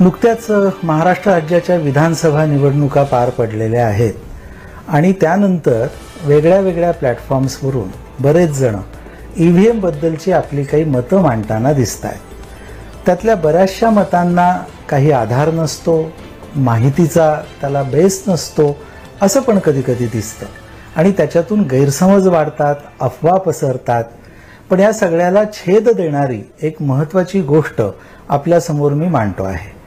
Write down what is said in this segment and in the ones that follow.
नुकत्याच महाराष्ट्र राज्याच्या विधानसभा निवडणुका पार पडलेल्या आहेत आणि त्यानंतर वेगळ्या वेगळ्या प्लॅटफॉर्म्सवरून बरेच जण ईव्हीएम बद्दलची आपली काही मतं मांडताना दिसतात। त्यातल्या बऱ्याचशा मतांना काही आधार नसतो, माहितीचा त्याला बेस नसतो असं पण कधी कधी दिसतं आणि त्याच्यातून गैरसमज वाढतात, अफवा पसरतात। पण या सगळ्याला छेद देणारी एक महत्त्वाची गोष्ट आपल्या समोर मी मांडतो आहे।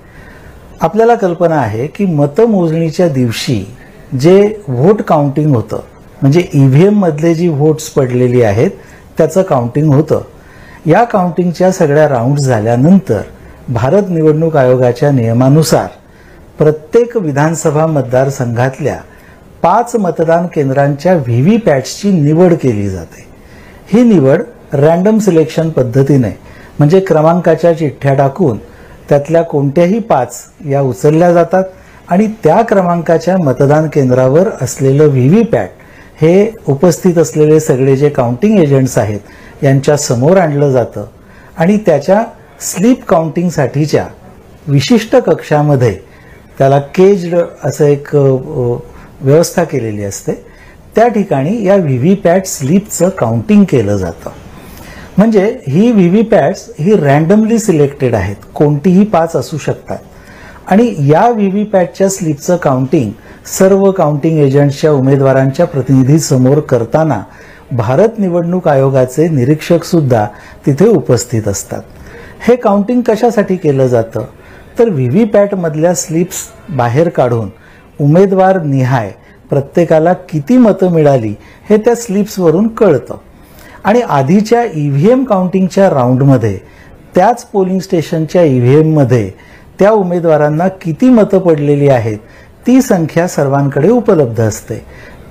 आपल्याला कल्पना आहे की मतमोजणीच्या दिवशी जे व्होट काउंटिंग होतं, म्हणजे ईव्हीएम मधले जी व्होट्स पडलेली आहेत त्याचं काउंटिंग होतं। या काउंटिंगच्या सगळ्या राउंड झाल्यानंतर भारत निवडणूक आयोगाच्या नियमानुसार प्रत्येक विधानसभा मतदारसंघातल्या 5 मतदान केंद्रांच्या व्हीव्हीपॅट्सची निवड केली जाते। ही निवड रँडम सिलेक्शन पद्धतीने, म्हणजे क्रमांकाच्या चिठ्ठ्या टाकून त्यातल्या कोणत्याही 5 या उचलल्या जातात आणि त्या क्रमांकाच्या मतदान केंद्रावर असलेलं व्हीव्हीपॅट हे उपस्थित असलेले सगळे जे काउंटिंग एजंट्स आहेत यांच्या समोर आणलं जातं आणि त्याच्या स्लिप काउंटिंगसाठीच्या विशिष्ट कक्षामध्ये त्याला केज्ड असं एक व्यवस्था केलेली असते। त्या ठिकाणी या व्हीव्हीपॅट स्लिपचं काउंटिंग केलं जातं। म्हणजे ही व्हीव्हीपॅट्स ही रँडमली सिलेक्टेड आहेत, कोणतीही 5 असू शकतात आणि या व्हीव्हीपॅटच्या स्लिपचं काउंटिंग सर्व काउंटिंग एजंट्सच्या उमेदवारांच्या प्रतिनिधीसमोर करताना भारत निवडणूक आयोगाचे निरीक्षक सुद्धा तिथे उपस्थित असतात। हे काउंटिंग कशासाठी केलं जातं तर व्हीव्हीपॅट मधल्या स्लिप्स बाहेर काढून उमेदवार निहाय प्रत्येकाला किती मतं मिळाली हे त्या स्लिप्सवरून कळतं आणि आधीच्या ईव्हीएम काउंटिंगच्या राऊंडमध्ये त्याच पोलिंग स्टेशनच्या ईव्हीएममध्ये त्या उमेदवारांना किती मतं पडलेली आहेत ती संख्या सर्वांकडे उपलब्ध असते।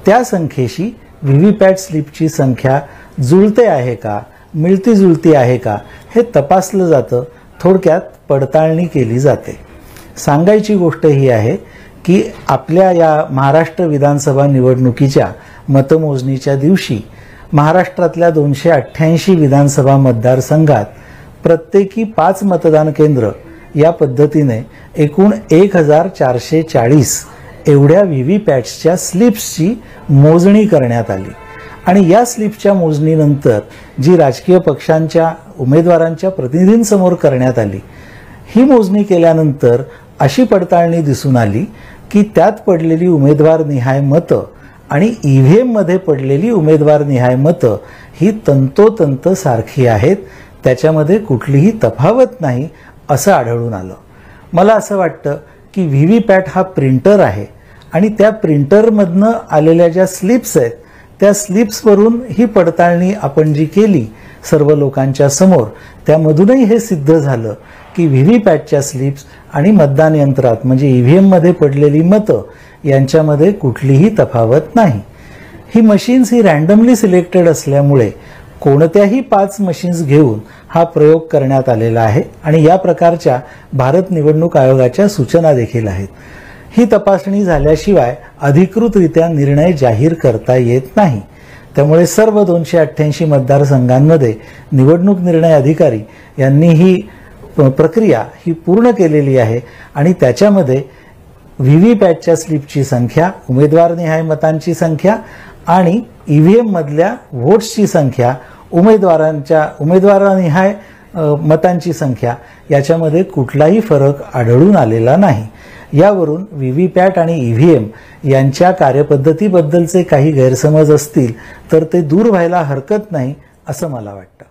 त्या संख्येशी व्हीव्हीपॅट स्लिपची संख्या जुळते आहे का, मिळती जुळती आहे का हे तपासलं जातं। थोडक्यात पडताळणी केली जाते। सांगायची गोष्ट ही आहे की आपल्या या महाराष्ट्र विधानसभा निवडणुकीच्या मतमोजणीच्या दिवशी महाराष्ट्रातल्या 288 विधानसभा मतदारसंघात प्रत्येकी 5 मतदान केंद्र या पद्धतीने एकूण 1440 एवढ्या व्हीव्हीपॅट्सच्या स्लिप्सची मोजणी करण्यात आली आणि या स्लिपच्या मोजणीनंतर जी राजकीय पक्षांच्या उमेदवारांच्या प्रतिनिधींसमोर करण्यात आली, ही मोजणी केल्यानंतर अशी पडताळणी दिसून आली की त्यात पडलेली उमेदवार निहाय मतं आणि ईव्हीएम मध्ये पडलेली उमेदवार निहाय मतं ही तंतोतंत सारखी आहेत, त्याच्यामध्ये कुठलीही तफावत नाही असं आढळून आलं। मला असं वाटतं की व्हीव्हीपॅट हा प्रिंटर आहे आणि त्या प्रिंटरमधनं आलेल्या ज्या स्लिप्स आहेत त्या स्लिप्सवरून ही पडताळणी आपण जी केली सर्व लोकांच्या समोर, त्यामधूनही हे सिद्ध झालं की व्हीव्हीपॅटच्या स्लिप्स आणि मतदान यंत्रात म्हणजे ईव्हीएम मध्ये पडलेली मतं यांच्यामध्ये कुठलीही तफावत नाही। ही मशीन्स ही रँडमली सिलेक्टेड असल्यामुळे कोणत्याही 5 मशीन्स घेऊन हा प्रयोग करण्यात आलेला आहे आणि या प्रकारच्या भारत निवडणूक आयोगाच्या सूचना देखील आहेत। ही तपासणी झाल्याशिवाय अधिकृतरित्या निर्णय जाहीर करता येत नाही। त्यामुळे सर्व 288 मतदारसंघांमध्ये निवडणूक निर्णय अधिकारी यांनी ही प्रक्रिया ही पूर्ण केलेली आहे आणि त्याच्यामध्ये व्हीव्हीपॅटच्या स्लिपची संख्या, उमेदवारनिहाय मतांची संख्या आणि ईव्हीएम मधल्या व्होट्सची संख्या, उमेदवारानिहाय मतांची संख्या याच्यामध्ये कुठलाही फरक आढळून आलेला नाही। यावरून व्हीव्हीपॅट आणि ईव्हीएम यांच्या कार्यपद्धतीबद्दलचे काही गैरसमज असतील तर ते दूर व्हायला हरकत नाही असं मला वाटतं।